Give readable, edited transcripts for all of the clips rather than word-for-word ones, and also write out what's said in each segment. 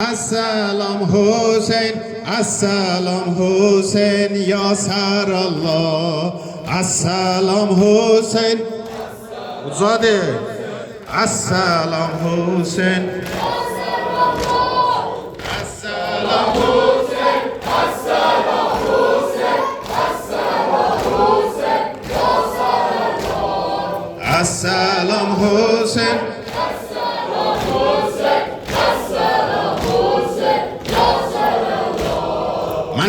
Assalam Hüseyin, Assalam Hüseyin ya Sarallah. Assalam Hüseyin, uzadı. Assalam Hüseyin, Assalam Hüseyin, Assalam Hüseyin, Assalam Hüseyin.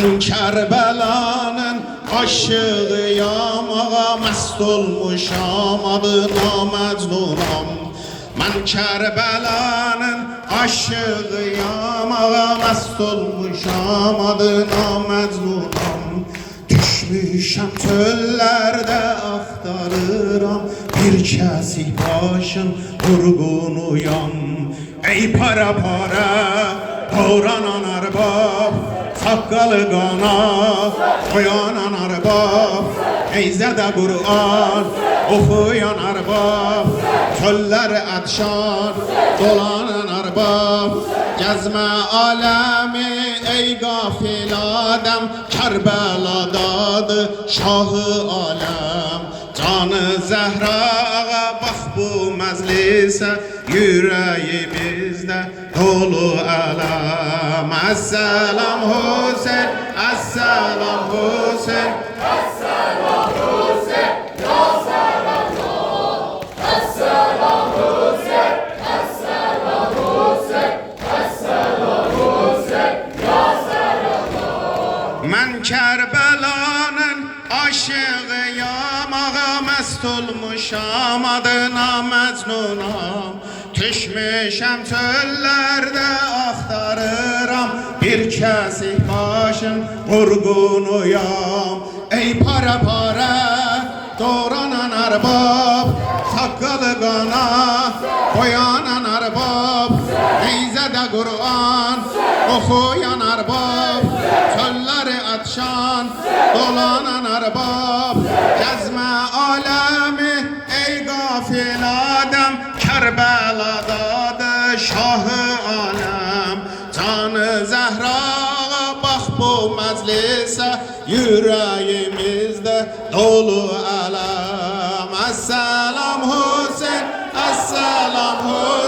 Ben Kerbela'nın aşığıyam, ağa mest olmuşam, adına Mecnunam. Ben Kerbela'nın aşığıyam, ağa mest olmuşam, adına Mecnunam. Düşmüşəm çöllerde axtarıram, bir kesik başın vurgunuyam. Ey para para, doğranan arbab, sakkalı qana, qoyanan arbab. Ey zədə Qur'an, oxuyan arbab, çöllər ətşar, dolanan arbab. Gəzmə aləmi, ey qafil adam, Kərbəladadır şahı aləm. Canı Zəhrağa bax bu məclisə, yüreğimizde dolu ələm. Assalam Hüseyin, Assalam Hüseyin, Assalam Hüseyin, ya Sarallah. Assalam Hüseyin, Assalam Hüseyin, Assalam Hüseyin, ya Sarallah. Mən Kərbəlanın aşığıyam, ağa mest olmuşam, adına Mecnunam. Düşmüşəm çöllerde axtarıram, bir kesik başın vurgunuyam. Ey para para, doğranan arbab, sakkalı qana, qoyanan arbab. Ey zədə Qur'an, oxuyan arbab, çölləri atşan, dolanan arbab. Gəzmə aləmi, ey qafil adam, Kərbəladadır şahı aləm. Canı Zəhrağa bax bu məclisə, yüreğimizde dolu ələm. Assalam Hüseyin, Assalam Hüseyin.